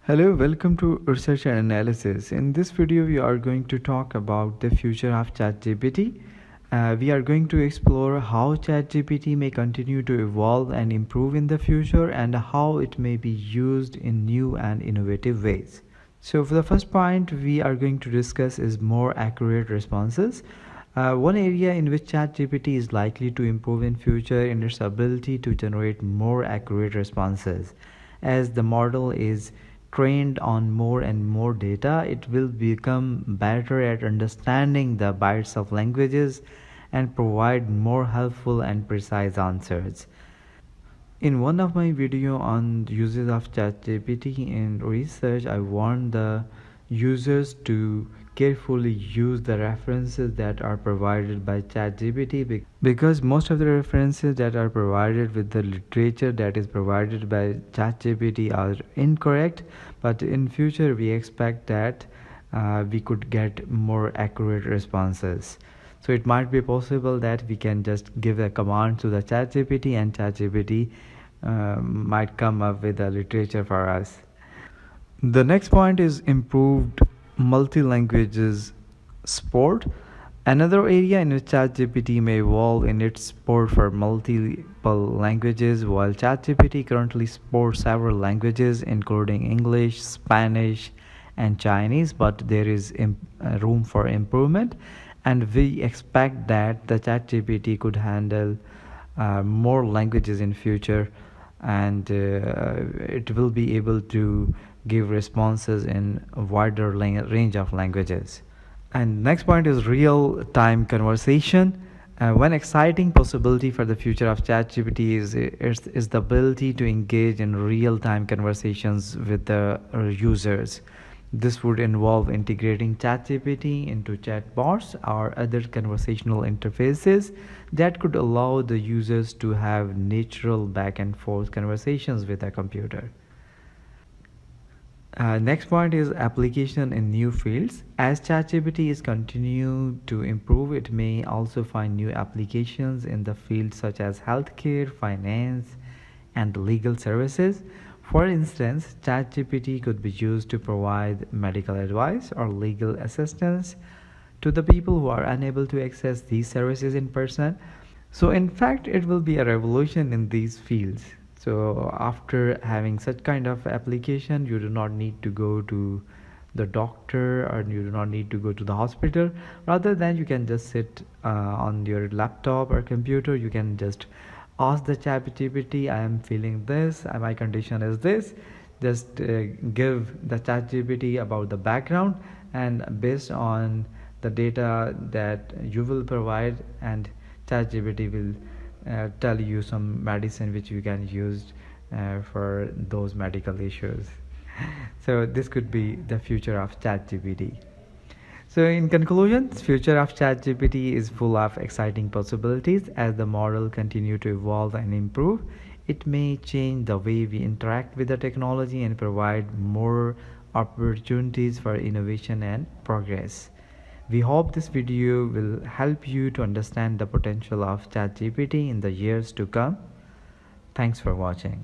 Hello, welcome to Research and Analysis. In this video, we are going to talk about the future of ChatGPT. We are going to explore how ChatGPT may continue to evolve and improve in the future and how it may be used in new and innovative ways. So for the first point we are going to discuss is more accurate responses. One area in which ChatGPT is likely to improve in future is its ability to generate more accurate responses. As the model is trained on more and more data, it will become better at understanding the bytes of languages and provide more helpful and precise answers. In one of my video on uses of ChatGPT in research, I warned the users to carefully use the references that are provided by ChatGPT because most of the references that are provided with the literature that is provided by ChatGPT are incorrect. But in future we expect that we could get more accurate responses. So it might be possible that we can just give a command to the ChatGPT and ChatGPT might come up with a literature for us. The next point is improved multi-languages support. Another area in which ChatGPT may evolve in its support for multiple languages. While ChatGPT currently supports several languages including English, Spanish, and Chinese, but there is room for improvement, and we expect that the ChatGPT could handle more languages in future, and it will be able to give responses in a wider range of languages. And next point is real-time conversation. One exciting possibility for the future of ChatGPT is the ability to engage in real-time conversations with the users. This would involve integrating ChatGPT into chatbots or other conversational interfaces that could allow the users to have natural back and forth conversations with a computer. Next point is application in new fields. As ChatGPT is continuing to improve, it may also find new applications in the fields such as healthcare, finance, and legal services. For instance, ChatGPT could be used to provide medical advice or legal assistance to the people who are unable to access these services in person. So in fact, it will be a revolution in these fields. So after having such kind of application, you do not need to go to the doctor or you do not need to go to the hospital. Rather than you can just sit on your laptop or computer, you can just ask the ChatGPT, I am feeling this, my condition is this. Just give the ChatGPT about the background, and based on the data that you will provide, and ChatGPT will tell you some medicine which you can use for those medical issues. So this could be the future of ChatGPT. So in conclusion, the future of ChatGPT is full of exciting possibilities. As the model continues to evolve and improve, it may change the way we interact with the technology and provide more opportunities for innovation and progress. We hope this video will help you to understand the potential of ChatGPT in the years to come. Thanks for watching.